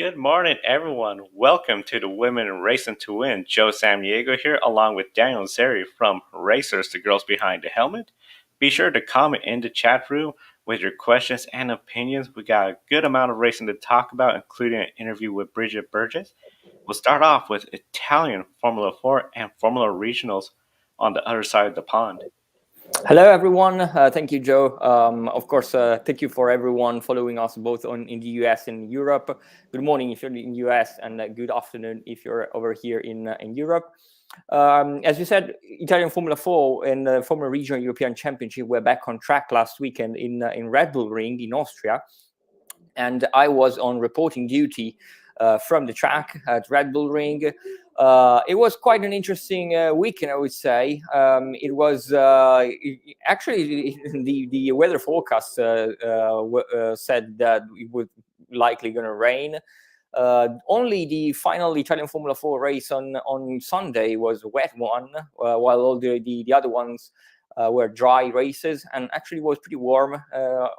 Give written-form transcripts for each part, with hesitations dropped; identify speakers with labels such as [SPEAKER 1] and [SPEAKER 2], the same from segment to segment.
[SPEAKER 1] Good morning, everyone. Welcome to the Women Racing to Win. Joe Samniego here, along with Daniel and Sari from Racers, the girls behind the helmet. Be sure to comment in the chat room with your questions and opinions. We got a good amount of racing to talk about, including an interview with Bridget Burgess. We'll start off with Italian Formula 4 and Formula Regionals on the other side of the pond.
[SPEAKER 2] Hello, everyone. Thank you, Joe. Of course, thank you for everyone following us both in the US and Europe. Good morning if you're in the US, and good afternoon if you're over here in Europe. As you said, Italian Formula 4 and the Formula Regional European Championship were back on track last weekend in Red Bull Ring in Austria. And I was on reporting duty from the track at Red Bull Ring. It was quite an interesting weekend, I would say. It was actually the weather forecast said that it was likely going to rain. Only the final Italian Formula 4 race on Sunday was a wet one, while all the other ones were dry races, and actually was pretty warm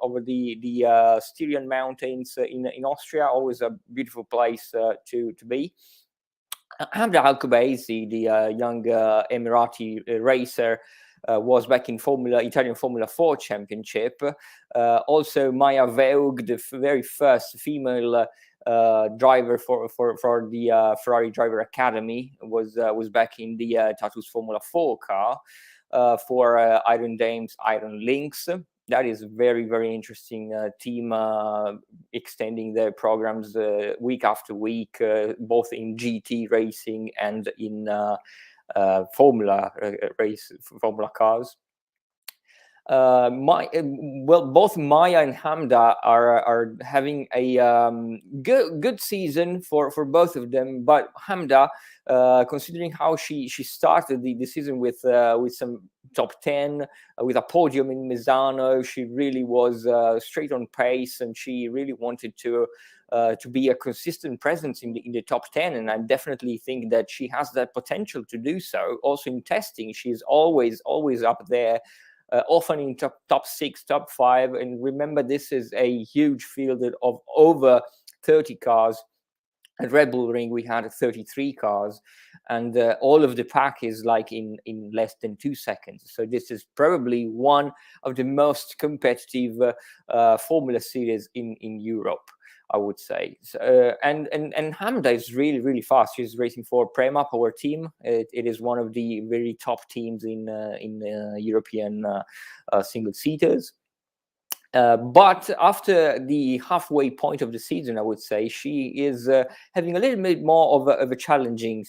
[SPEAKER 2] over the Styrian Mountains in Austria. Always a beautiful place to be. Hamda Al Qubaisi, the young Emirati racer, was back in Italian Formula 4 Championship. Also, Maya Veug, the very first female driver for the Ferrari Driver Academy, was back in the Tatus Formula 4 car for Iron Dames, Iron Lynx. That is a very, very interesting team extending their programs week after week, both in GT racing and in Formula cars. Both Maya and Hamda are having a good season for both of them. But Hamda, considering how she started the season with some top 10, with a podium in Misano, she really was straight on pace, and she really wanted to be a consistent presence in the top 10. And I definitely think that she has that potential to do so. Also in testing, she's always up there. Often in top 6, top 5. And remember, this is a huge field of over 30 cars. At Red Bull Ring, we had 33 cars, and all of the pack is like in less than 2 seconds. So this is probably one of the most competitive Formula Series in Europe, I would say. So, and Hamda is really, really fast. She's racing for Prema, our team. It is one of the very top teams in European single seaters. But after the halfway point of the season, I would say she is having a little bit more of a challenging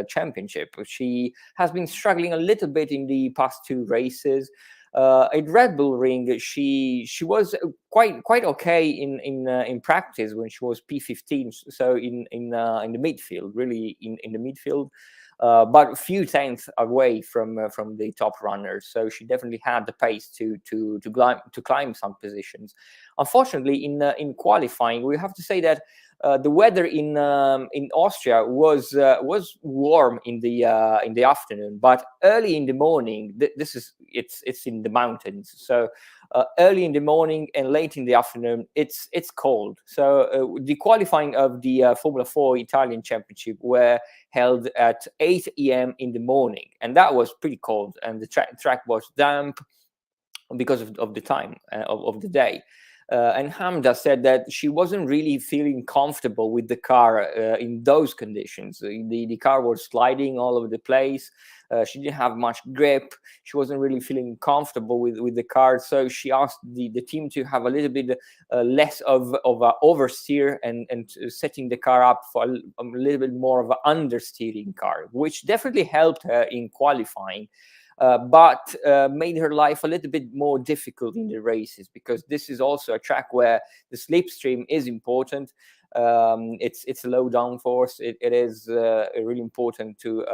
[SPEAKER 2] championship. She has been struggling a little bit in the past 2 races. At Red Bull Ring, she was quite okay in practice when she was P15, so in the midfield, really in the midfield. But a few tenths away from the top runners, so she definitely had the pace to climb some positions. Unfortunately, in qualifying, we have to say that the weather in Austria was warm in the afternoon, but early in the morning, it's in the mountains, so early in the morning and late in the afternoon, it's cold. So the qualifying of the Formula 4 Italian Championship were held at 8 a.m. in the morning, and that was pretty cold, and the track was damp because of the time of the day. And Hamda said that she wasn't really feeling comfortable with the car in those conditions. The car was sliding all over the place. She didn't have much grip. She wasn't really feeling comfortable with the car. So she asked the team to have a little bit less of an oversteer and setting the car up for a little bit more of an understeering car, which definitely helped her in qualifying. But made her life a little bit more difficult in the races, because this is also a track where the slipstream is important. It's a low downforce. It is really important to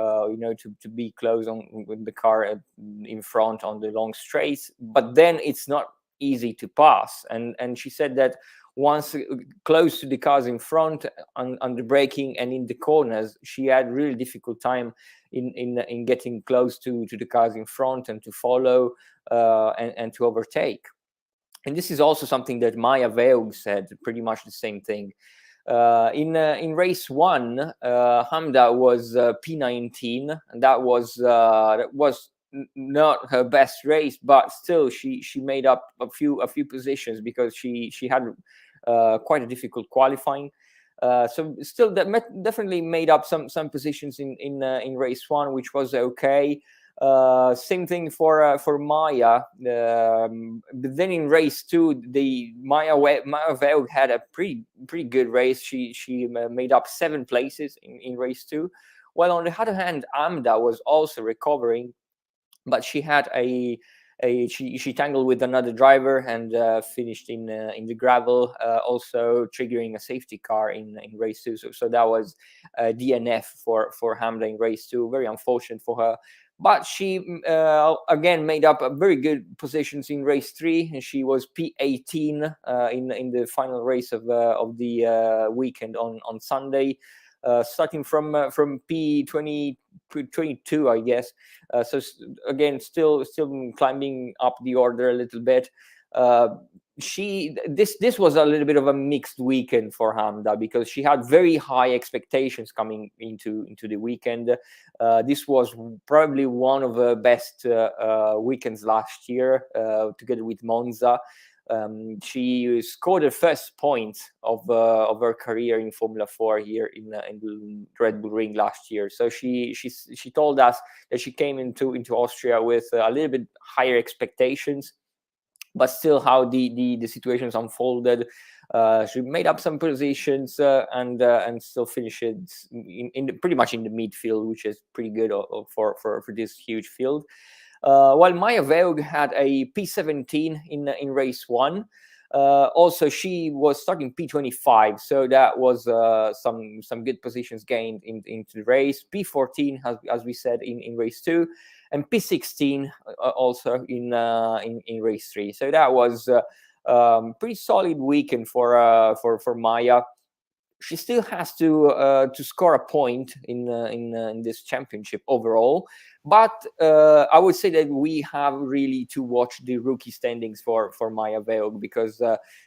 [SPEAKER 2] to be close on with the car in front on the long straights. But then it's not easy to pass. And she said that once close to the cars in front on the braking and in the corners, she had really difficult time in getting close to the cars in front and to follow and to overtake. And this is also something that Maya Veog said, pretty much the same thing. In race one, Hamda was P19, and that was not her best race, but still she made up a few positions because she had quite a difficult qualifying. So still that definitely made up some positions in race one, which was okay. Same thing for Maya. But then in race two, the Maya Veog had a pretty good race. She made up 7 places in race two. While on the other hand, Amda was also recovering, but she had she tangled with another driver and finished in the gravel, also triggering a safety car in race two. So that was DNF for Hamda in race two. Very unfortunate for her. But she again made up a very good positions in race three, and she was P18 in the final race of the weekend on Sunday. Starting from P20, P22, I guess. So again, still climbing up the order a little bit. This was a little bit of a mixed weekend for Hamda because she had very high expectations coming into the weekend. This was probably one of the best weekends last year, together with Monza. She scored the first point of her career in Formula 4 here in the Red Bull Ring last year. So she told us that she came into Austria with a little bit higher expectations, but still how the situations unfolded. She made up some positions and still finished pretty much in the midfield, which is pretty good for this huge field. While Maya Veog had a P17 in race one. Also, she was starting P25, so that was some good positions gained into the race. P14, as we said, in race two, and P16 also in race three. So that was pretty solid weekend for Maya. She still has to score a point in this championship overall, but I would say that we have really to watch the rookie standings for Maya Veog because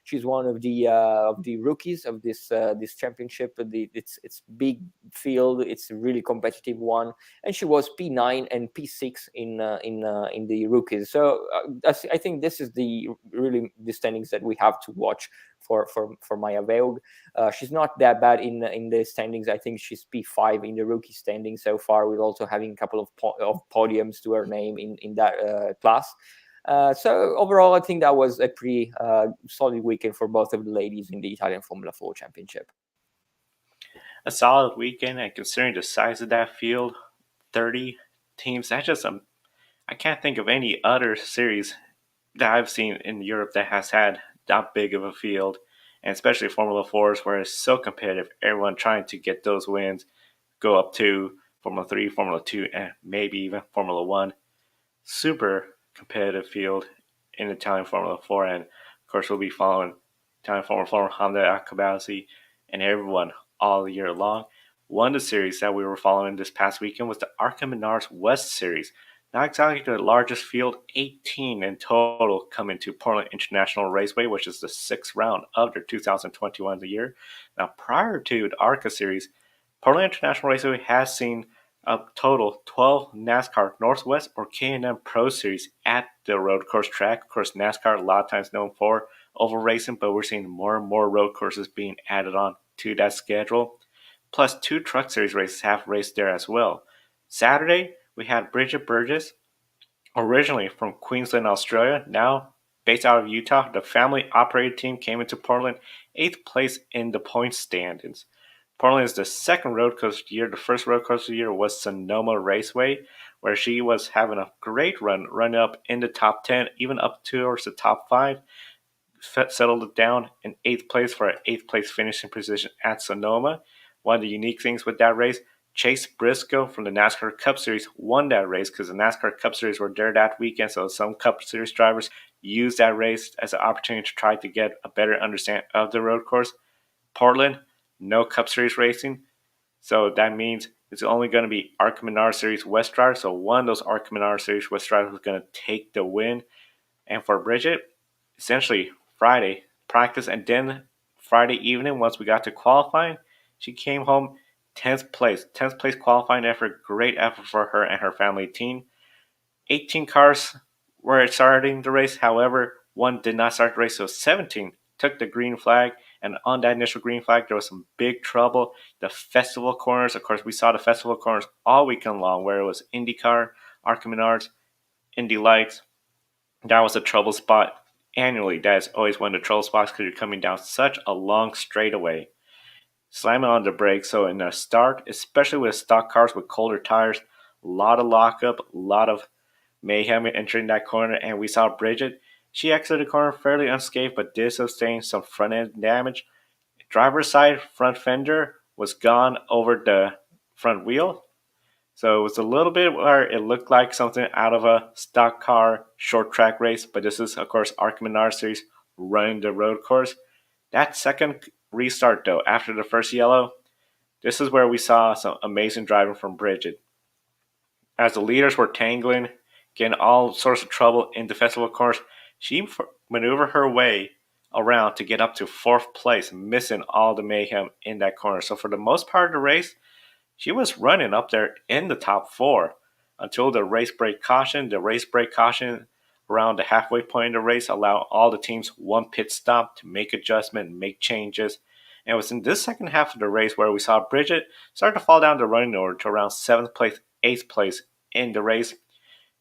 [SPEAKER 2] she's one of the rookies of this championship. It's big field, it's a really competitive one, and she was P9 and P6 in the rookies. So I think this is the standings that we have to watch for Maya Veog. She's not that bad in the standings. I think she's P5 in the rookie standings so far, with also having a couple of podiums to her name in that class. So overall, I think that was a pretty solid weekend for both of the ladies in the Italian Formula 4 Championship.
[SPEAKER 1] A solid weekend, and considering the size of that field, 30 teams, that's just I can't think of any other series that I've seen in Europe that has had that big of a field, and especially Formula 4s where it's so competitive. Everyone trying to get those wins, go up to Formula 3, Formula 2, and maybe even Formula 1. Super competitive field in Italian Formula 4, and of course we'll be following Italian Formula 4, Hamda Al Qubaisi, and everyone all year long. One of the series that we were following this past weekend was the Arca Menards West Series. Not exactly the largest field, 18 in total coming to Portland International Raceway, which is the 6th round of their 2021 year. Now, prior to the ARCA series, Portland International Raceway has seen a total 12 NASCAR Northwest or K&N Pro Series at the road course track. Of course, NASCAR a lot of times known for oval racing, but we're seeing more and more road courses being added on to that schedule. Plus, 2 Truck Series races have raced there as well. Saturday, we had Bridget Burgess, originally from Queensland, Australia, now based out of Utah. The family operated team came into Portland 8th place in the points standings. Portland is the second road course of the year. The first road course of the year was Sonoma Raceway, where she was having a great run up in the top 10, even up towards the top 5. Settled it down in 8th place for an 8th place finishing position at Sonoma. One of the unique things with that race, Chase Briscoe from the NASCAR Cup Series won that race because the NASCAR Cup Series were there that weekend, so some Cup Series drivers used that race as an opportunity to try to get a better understanding of the road course. Portland, no Cup Series racing, so that means it's only going to be ARCA Menards Series West drivers, so one of those ARCA Menards Series West drivers is going to take the win. And for Bridget, essentially Friday practice and then Friday evening, once we got to qualifying, she came home 10th place. 10th place qualifying effort. Great effort for her and her family team. 18 cars were starting the race. However, one did not start the race, so 17 took the green flag. And on that initial green flag, there was some big trouble. The festival corners, of course, we saw the festival corners all weekend long, where it was IndyCar, ARCA Menards, Indy Lights. That was a trouble spot annually. That is always one of the trouble spots because you're coming down such a long straightaway. Slamming on the brakes, so in the start, especially with stock cars with colder tires, a lot of lockup, a lot of mayhem entering that corner, and we saw Bridget. She exited the corner fairly unscathed, but did sustain some front end damage. Driver's side front fender was gone over the front wheel, so it was a little bit where it looked like something out of a stock car short track race, but this is, of course, ARCA Menard Series running the road course. That second restart, though, after the first yellow, this is where we saw some amazing driving from Bridget. As the leaders were tangling, getting all sorts of trouble in the festival course, she maneuvered her way around to get up to 4th place, missing all the mayhem in that corner. So for the most part of the race, she was running up there in the top 4 until the race break caution. The race break caution around the halfway point in the race allowed all the teams one pit stop to make adjustment, make changes. And it was in this second half of the race where we saw Bridget start to fall down the running order to around 7th place, 8th place in the race.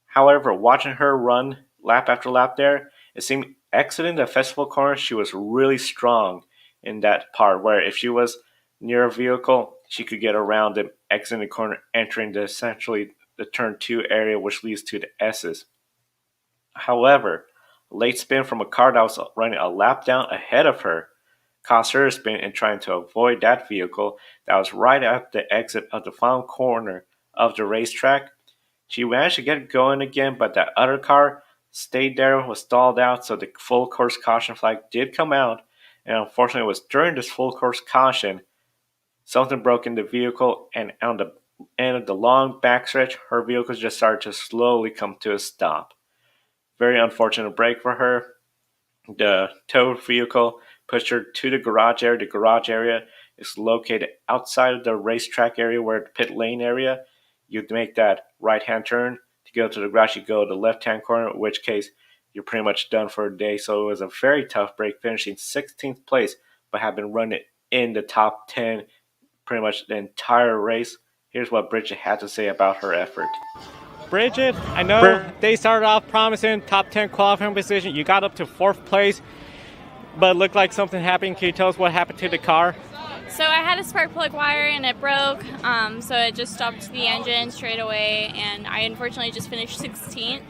[SPEAKER 1] However, watching her run lap after lap there, it seemed exiting the festival corner, she was really strong in that part where if she was near a vehicle, she could get around them, exiting the corner, entering essentially the turn 2 area, which leads to the S's. However, a late spin from a car that was running a lap down ahead of her caused her to spin in trying to avoid that vehicle that was right at the exit of the final corner of the racetrack. She managed to get going again, but that other car stayed there, was stalled out, so the full course caution flag did come out. And unfortunately, it was during this full course caution, something broke in the vehicle, and on the end of the long backstretch, her vehicle just started to slowly come to a stop. Very unfortunate break for her. The towed vehicle pushed her to the garage area. The garage area is located outside of the racetrack area, where the pit lane area. You'd make that right-hand turn to go to the garage. You go to the left-hand corner, in which case you're pretty much done for a day. So it was a very tough break, finishing 16th place, but have been running in the top 10 pretty much the entire race. Here's what Bridget had to say about her effort.
[SPEAKER 3] Bridget, I know they started off promising top 10 qualifying position. You got up to 4th place, but it looked like something happened. Can you tell us what happened to the car?
[SPEAKER 4] So I had a spark plug wire and it broke, so it just stopped the engine straight away, and I unfortunately just finished 16th,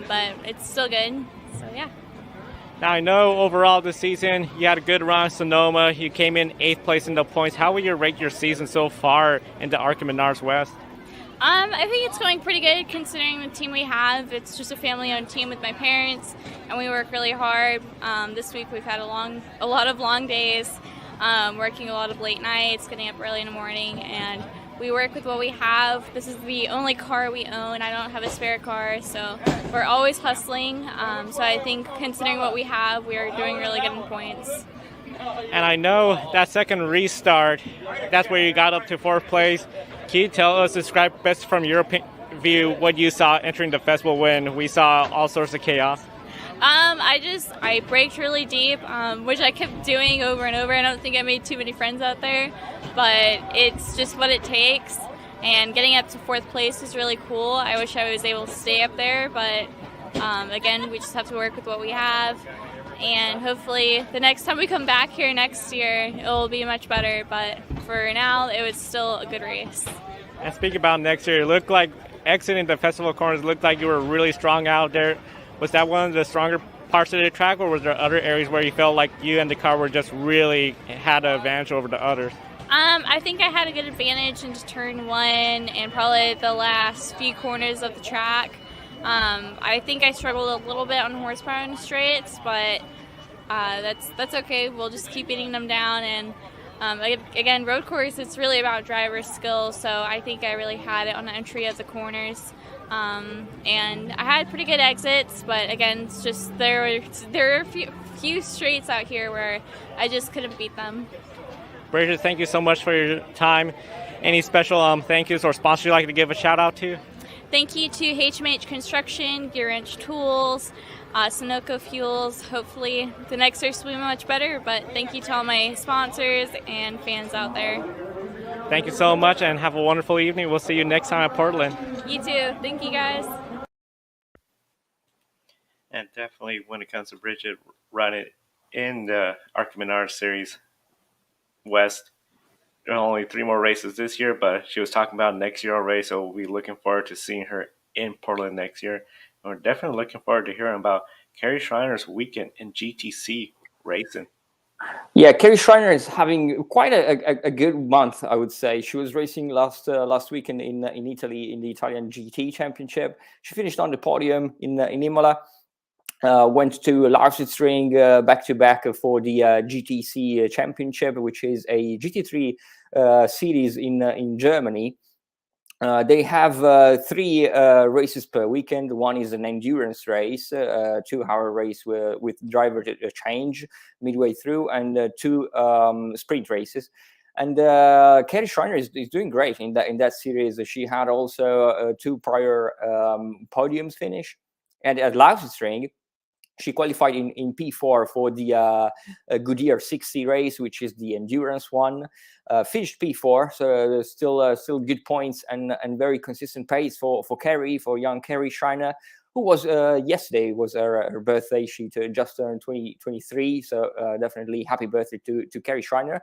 [SPEAKER 4] but it's still good, so yeah.
[SPEAKER 3] Now I know overall this season you had a good run at Sonoma. You came in 8th place in the points. How would you rate your season so far in the ARCA Menards West?
[SPEAKER 4] I think it's going pretty good considering the team we have. It's just a family-owned team with my parents, and we work really hard. This week we've had a lot of long days. Working a lot of late nights, getting up early in the morning, and we work with what we have. This is the only car we own. I don't have a spare car, so we're always hustling. So I think considering what we have, we are doing really good in points.
[SPEAKER 3] And I know that second restart, that's where you got up to 4th place. Can you describe best from your view what you saw entering the festival when we saw all sorts of chaos?
[SPEAKER 4] I braked really deep, which I kept doing over and over. I don't think I made too many friends out there, but it's just what it takes. And getting up to 4th place is really cool. I wish I was able to stay up there, but again, we just have to work with what we have. And hopefully the next time we come back here next year, it will be much better. But for now, it was still a good race.
[SPEAKER 3] And speaking about next year, it looked like exiting the festival corners, looked like you were really strong out there. Was that one of the stronger parts of the track, or was there other areas where you felt like you and the car were just really had an advantage over the others?
[SPEAKER 4] I think I had a good advantage into turn 1 and probably the last few corners of the track. I think I struggled a little bit on horsepower in the straights, but that's okay. We'll just keep beating them down. And again, road course, it's really about driver skill, so I think I really had it on the entry of the corners. and I had pretty good exits, but again, it's just there are a few straights out here where I just couldn't beat them.
[SPEAKER 3] Bridget, thank you so much for your time. Any special thank yous or sponsors you'd like to give a shout out to?
[SPEAKER 4] Thank you to HMH Construction, Gear Inch Tools, Sunoco Fuels. Hopefully the next race will be much better, but thank you to all my sponsors and fans out there.
[SPEAKER 3] Thank you so much and have a wonderful evening. We'll see you next time at Portland.
[SPEAKER 4] You too. Thank you, guys.
[SPEAKER 1] And definitely when it comes to Bridget running in the Arca Menard Series West, there are only 3 more races this year, but she was talking about next year already, so we'll be looking forward to seeing her in Portland next year. And we're definitely looking forward to hearing about Carrie Schreiner's weekend in GTC racing.
[SPEAKER 2] Yeah, Carrie Schreiner is having quite a good month, I would say. She was racing last weekend in Italy in the Italian GT Championship. She finished on the podium in Imola. Went to Lausitzring back-to-back for the GTC Championship, which is a GT3 series in Germany. They have 3 races per weekend. One is an endurance race, 2-hour race with driver change midway through, and 2 sprint races. And Carrie Schreiner is doing great in that series. She had also 2 prior podiums finish, and at Lausitzring, she qualified in P4 for the Goodyear 60 race, which is the endurance one. Finished P4, so there's still good points and very consistent pace for young Carrie Schreiner, who was yesterday was her birthday. She just turned 23, so definitely happy birthday to Carrie Schreiner.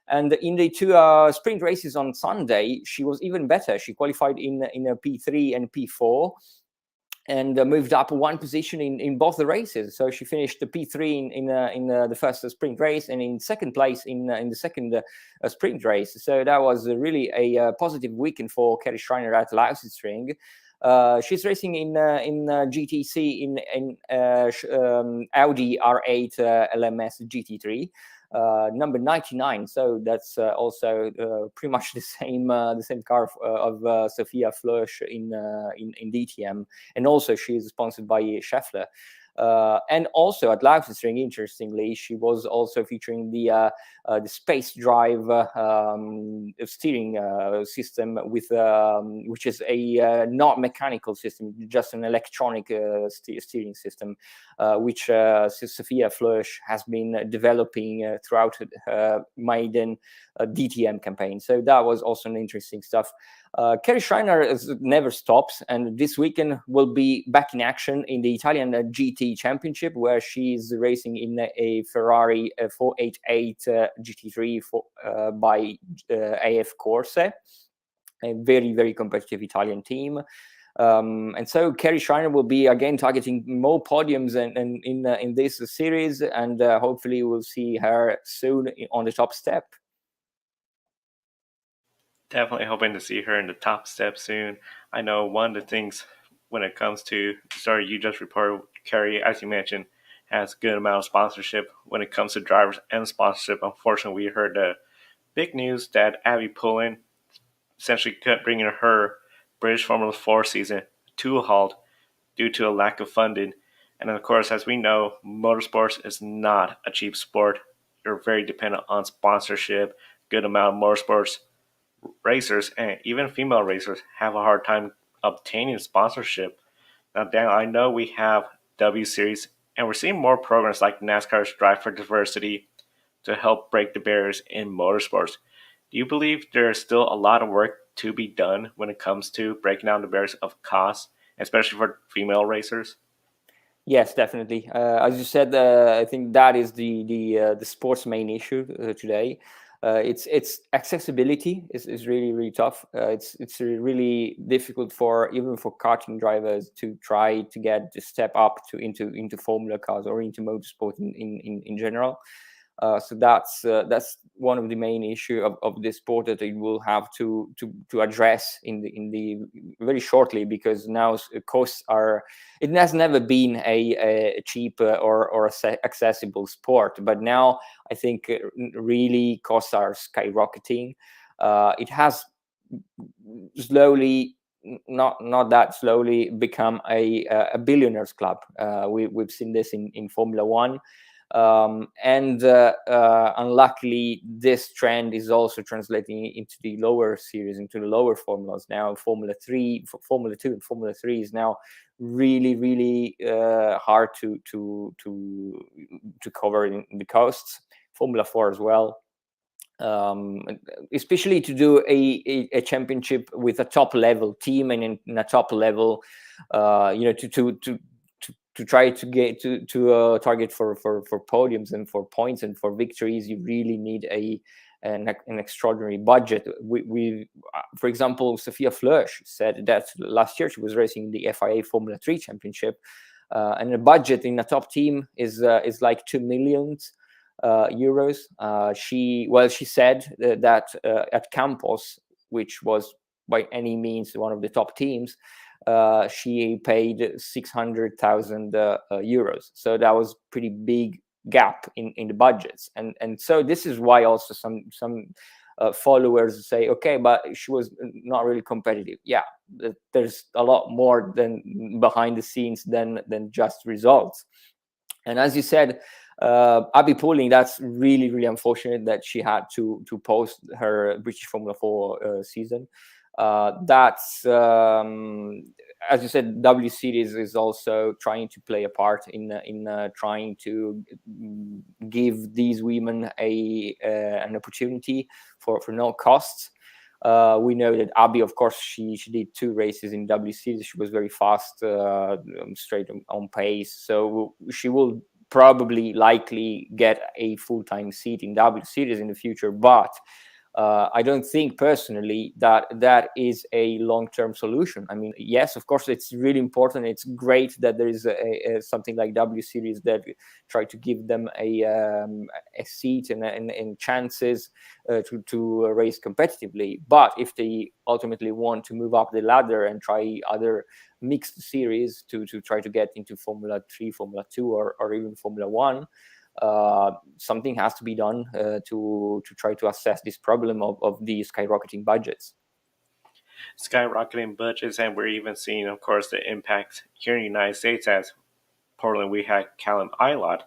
[SPEAKER 2] And in the 2 sprint races on Sunday, she was even better. She qualified in a P3 and P4. And moved up 1 position in both the races. So she finished the P3 in the first sprint race, and in second place in the second sprint race. So that was really a positive weekend for Carrie Schreiner at Lausitzring. She's racing in GTC in Audi R8 LMS GT3. Number 99, so that's also pretty much the same car of Sophia Floersch in DTM, and also she is sponsored by Scheffler. And also at Lausitzring, interestingly, she was also featuring the Space Drive steering system with which is a not mechanical system, just an electronic steering system, which Sophia Floersch has been developing throughout her maiden DTM campaign. So that was also an interesting stuff. Carrie Schreiner never stops, and this weekend will be back in action in the Italian GT Championship, where she's racing in a Ferrari 488 GT3 by AF Corse, a very, very competitive Italian team. And so Carrie Schreiner will be again targeting more podiums in this series, and hopefully we'll see her soon on the top step.
[SPEAKER 1] Definitely hoping to see her in the top step soon. I know one of the things when it comes to, sorry, you just reported, Carrie, as you mentioned, has a good amount of sponsorship when it comes to drivers and sponsorship. Unfortunately, we heard the big news that Abbi Pulling essentially kept bringing her British Formula 4 season to a halt due to a lack of funding. And of course, as we know, motorsports is not a cheap sport. You're very dependent on sponsorship. Good amount of motorsports racers and even female racers have a hard time obtaining sponsorship. Now, Dan, I know we have W Series, and we're seeing more programs like NASCAR's Drive for Diversity to help break the barriers in motorsports. Do you believe there is still a lot of work to be done when it comes to breaking down the barriers of cost, especially for female racers?
[SPEAKER 2] Yes, definitely. As you said, I think that is the sport's main issue today. It's accessibility is really tough. It's really difficult even for karting drivers to try to get the step up into Formula cars or into motorsport in general. So that's one of the main issue of this sport that it will have to address in the very shortly, because now costs are. It has never been a cheap or accessible sport, but now I think really costs are skyrocketing. It has slowly not that slowly become a billionaires club. We've seen this in Formula One. And unluckily, this trend is also translating into the lower series, into the lower formulas. Now, Formula 2, and Formula 3 is now really hard to cover in the coasts. Formula 4 as well. Especially to do a championship with a top level team and in a top level, to try to get to target for podiums and for points and for victories, you really need an extraordinary budget. We for example, Sophia Floersch said that last year she was racing the FIA Formula 3 Championship, and the budget in a top team is like 2 million euros. She said that at Campos, which was by any means one of the top teams, she paid 600,000 euros. So that was pretty big gap in the budgets, and so this is why also some followers say, okay, but she was not really competitive. Yeah, there's a lot more than behind the scenes than just results. And as you said, Abbi Pulling, that's really unfortunate that she had to post her British Formula 4 season. That's as you said, W Series is also trying to play a part in trying to give these women an opportunity for no costs. We know that Abbi, of course, she did 2 races in W Series. She was very fast, straight on pace, so she will likely get a full-time seat in W Series in the future, but I don't think personally that is a long-term solution. I mean, yes, of course, it's really important. It's great that there is something like W Series that try to give them a seat and chances to race competitively. But if they ultimately want to move up the ladder and try other mixed series to try to get into Formula 3, Formula 2, or even Formula 1, something has to be done to try to assess this problem of the skyrocketing budgets.
[SPEAKER 1] Skyrocketing budgets, and we're even seeing, of course, the impact here in the United States. As Portland, we had Callum Ilott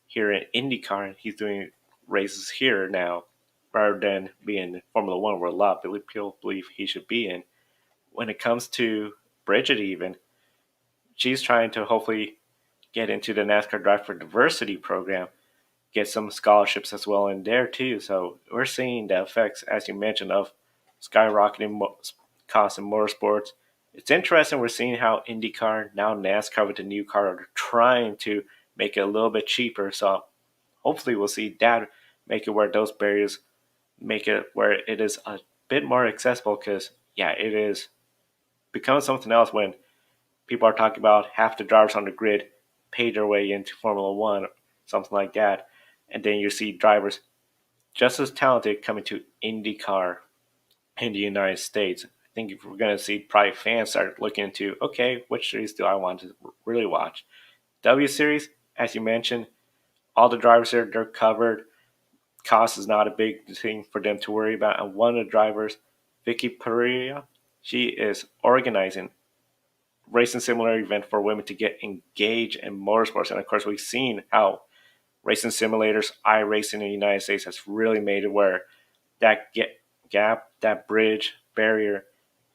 [SPEAKER 1] here in IndyCar, and he's doing races here now rather than being in Formula 1, where a lot of people believe he should be in. When it comes to Bridget, even, she's trying to hopefully get into the NASCAR Drive for Diversity program, get some scholarships as well in there too. So we're seeing the effects, as you mentioned, of skyrocketing costs in motorsports. It's interesting. We're seeing how IndyCar, now NASCAR with the new car, are trying to make it a little bit cheaper. So hopefully we'll see that make it where those barriers make it where it is a bit more accessible, because yeah, it is becoming something else when people are talking about half the drivers on the grid pay their way into Formula 1 or something like that. And then you see drivers just as talented coming to IndyCar in the United States. I think if we're going to see probably fans start looking into, okay, which series do I want to really watch? W Series, as you mentioned, all the drivers there, they're covered. Cost is not a big thing for them to worry about. And one of the drivers, Vicky Piria, she is organizing racing simulator event for women to get engaged in motorsports. And of course, we've seen how racing simulators, iRacing in the United States has really made it where that gap, that bridge barrier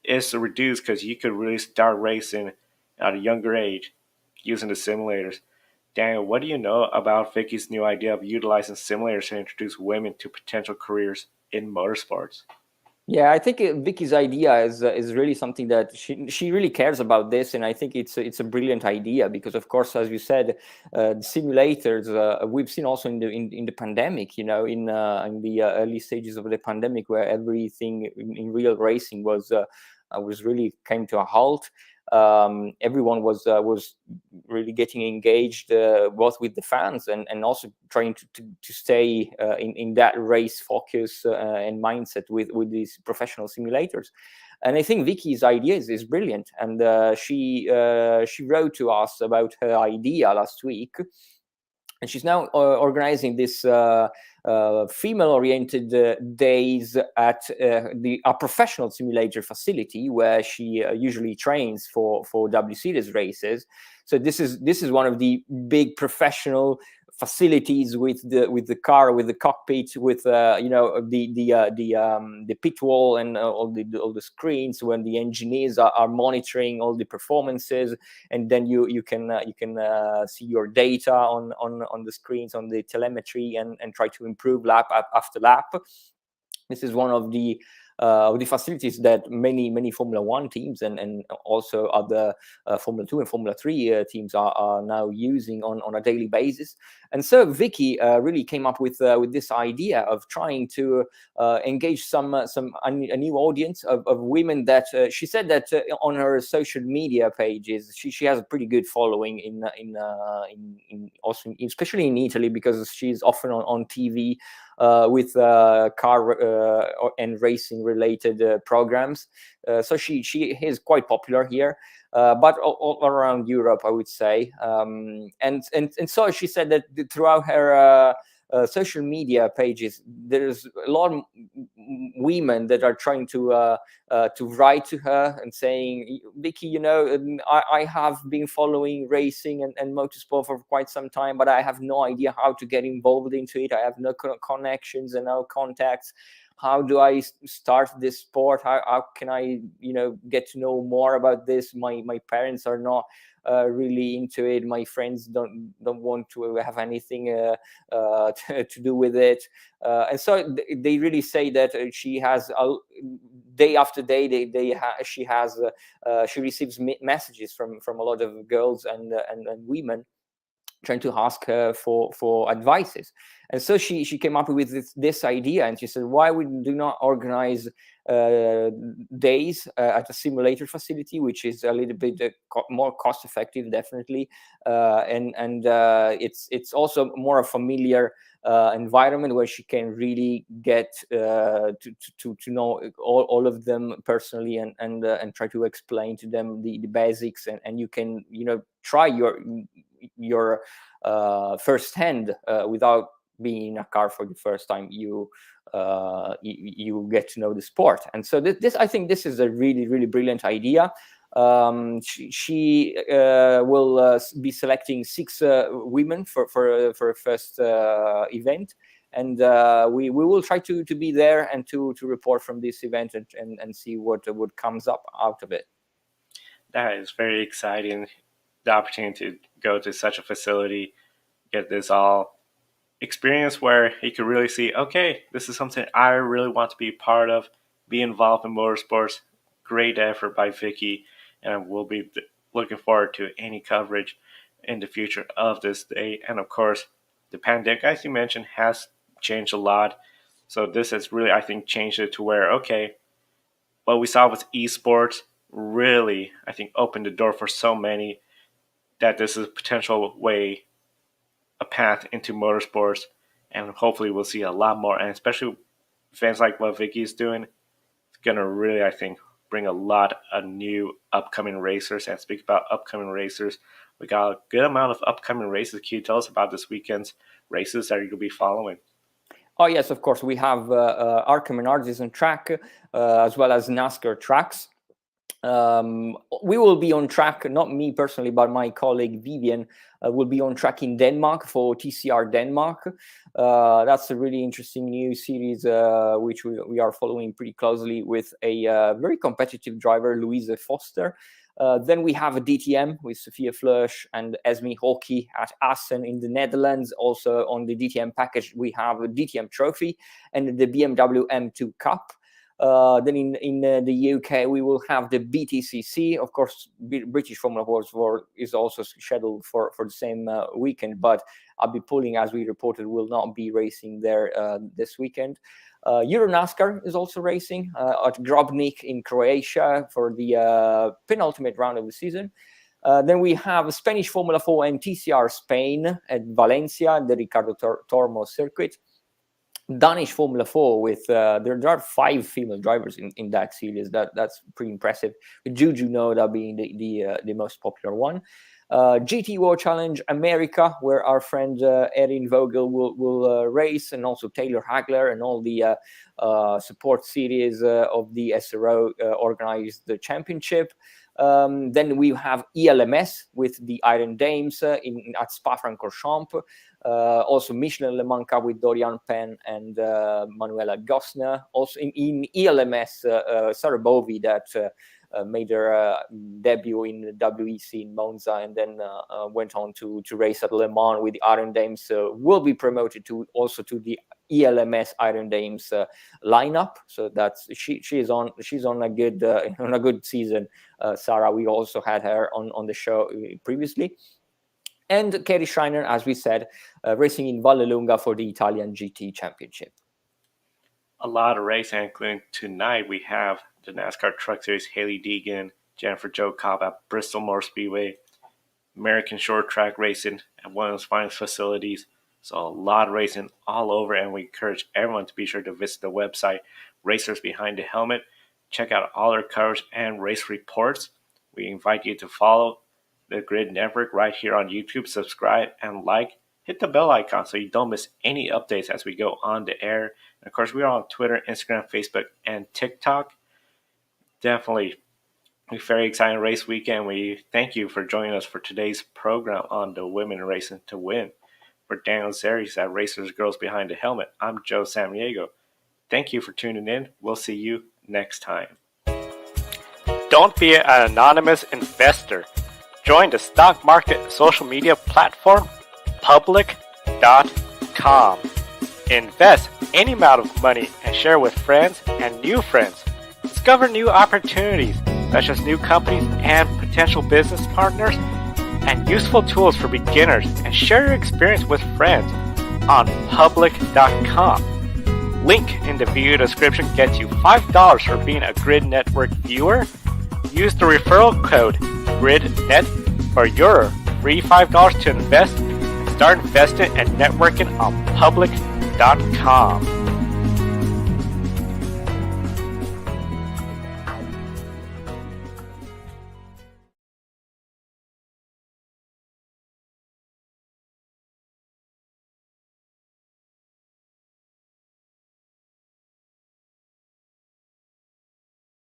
[SPEAKER 1] is reduced, because you could really start racing at a younger age using the simulators. Daniel, what do you know about Vicky's new idea of utilizing simulators to introduce women to potential careers in motorsports?
[SPEAKER 2] Yeah, I think Vicky's idea is really something that she really cares about this, and I think it's a brilliant idea because, of course, as you said, the simulators we've seen also in the pandemic. You know, in the early stages of the pandemic, where everything in real racing was really came to a halt. Everyone was really getting engaged both with the fans and also trying to stay in that race focus and mindset with these professional simulators. And I think Vicky's idea is brilliant, and she wrote to us about her idea last week. And she's now organizing this female-oriented days at a professional simulator facility where she usually trains for W Series races. So this is one of the big professional facilities with the car, with the cockpit, with the pit wall and all the screens when the engineers are monitoring all the performances, and then you can see your data on the screens, on the telemetry, and try to improve lap after lap. This is one of the facilities that many Formula One teams and also other Formula 2 and Formula 3 teams are now using on a daily basis. And so Vicky really came up with this idea of trying to engage a new audience of women that she said that on her social media pages she has a pretty good following in also especially in Italy, because she's often on TV with car and racing related programs. So she is quite popular here, but all around Europe, I would say. And so she said that throughout her social media pages, there's a lot of women that are trying to write to her and saying, Vicky, I have been following racing and motorsport for quite some time, but I have no idea how to get involved into it. I have no connections and no contacts. How do I start this sport? How can I, get to know more about this? My parents are not really into it. My friends don't want to have anything to do with it, and so they really say that she has day after day she receives messages from a lot of girls and women trying to ask her for advices. And so she came up with this idea, and she said, why we do not organize days at a simulator facility, which is a little bit more cost effective, definitely, and it's also more a familiar environment where she can really get to know all of them personally and try to explain to them the basics, and you can try your first hand without being in a car for the first time. You get to know the sport. And so this I think this is a really brilliant idea. She will be selecting 6 women for a first event, and we will try to be there and to report from this event and see what comes up out of it.
[SPEAKER 1] That is very exciting. The opportunity to go to such a facility, get this all experience where you can really see, okay, this is something I really want to be part of, be involved in motorsports. Great effort by Vicky, and we'll be looking forward to any coverage in the future of this day. And of course, the pandemic, as you mentioned, has changed a lot. So this has really, I think, changed it to where, okay, what we saw with esports really, I think, opened the door for so many that this is a potential way, a path into motorsports, and hopefully we'll see a lot more, and especially fans like what Vicky's doing, it's going to really, I think, bring a lot of new upcoming racers. And speak about upcoming racers, we got a good amount of upcoming races. Can you tell us about this weekend's races that you're going to be following?
[SPEAKER 2] Oh, yes, of course. We have Arkham and Artisan track, as well as NASCAR tracks. We will be on track, not me personally, but my colleague Vivian will be on track in Denmark for TCR Denmark. That's a really interesting new series, which we are following pretty closely with a very competitive driver, Louise Foster. Then we have a DTM with Sophia Floersch and Esme Hockey at Assen in the Netherlands. Also on the DTM package, we have a DTM Trophy and the BMW M2 Cup. Then in the UK, we will have the BTCC. Of course, British Formula Motorsport is also scheduled for the same weekend, but Abbi Pulling, as we reported, will not be racing there this weekend. Euro NASCAR is also racing at Grobnik in Croatia for the penultimate round of the season. Then we have Spanish Formula 4 and TCR Spain at Valencia, the Ricardo Tormo circuit. Danish Formula 4 with there are 5 female drivers in that series. That's pretty impressive. With Juju Noda being the most popular one. GT World Challenge America, where our friend Erin Vogel will race, and also Taylor Hagler and all the support series of the SRO organized the championship. Then we have ELMS with the Iron Dames at Spa-Francorchamps. Also Michelin Le Mans Cup with Dorian Penn and Manuela Gosner. Also in ELMS, Sarah Bovey that made her debut in the WEC in Monza, and then went on to race at Le Mans with the Iron Dames. Will be promoted to the ELMS Iron Dames lineup. So that's she's on a good season. Sarah, we also had her on the show previously. And Carrie Schreiner, as we said, racing in Vallelunga for the Italian GT Championship.
[SPEAKER 1] A lot of racing, including tonight we have the NASCAR Truck Series, Hailie Deegan, Jennifer Jo Cobb at Bristol Motor Speedway, American Short Track Racing at one of those finest facilities. So a lot of racing all over, and we encourage everyone to be sure to visit the website, Racers Behind the Helmet. Check out all our coverage and race reports. We invite you to follow the Grid Network right here on YouTube. Subscribe and like. Hit the bell icon so you don't miss any updates as we go on the air. And of course, we are on Twitter, Instagram, Facebook, and TikTok. Definitely a very exciting race weekend. We thank you for joining us for today's program on the Women Racing to Win. For Daniele Zeris at Racers Girls Behind the Helmet, I'm Joe Samaniego. Thank you for tuning in. We'll see you next time.
[SPEAKER 3] Don't be an anonymous investor. Join the stock market social media platform, public.com. Invest any amount of money and share with friends and new friends. Discover new opportunities, such as new companies and potential business partners, and useful tools for beginners, and share your experience with friends on public.com. Link in the video description gets you $5 for being a Grid Network viewer. Use the referral code GRIDnet for your free $5 to invest. Start investing and networking on public.com.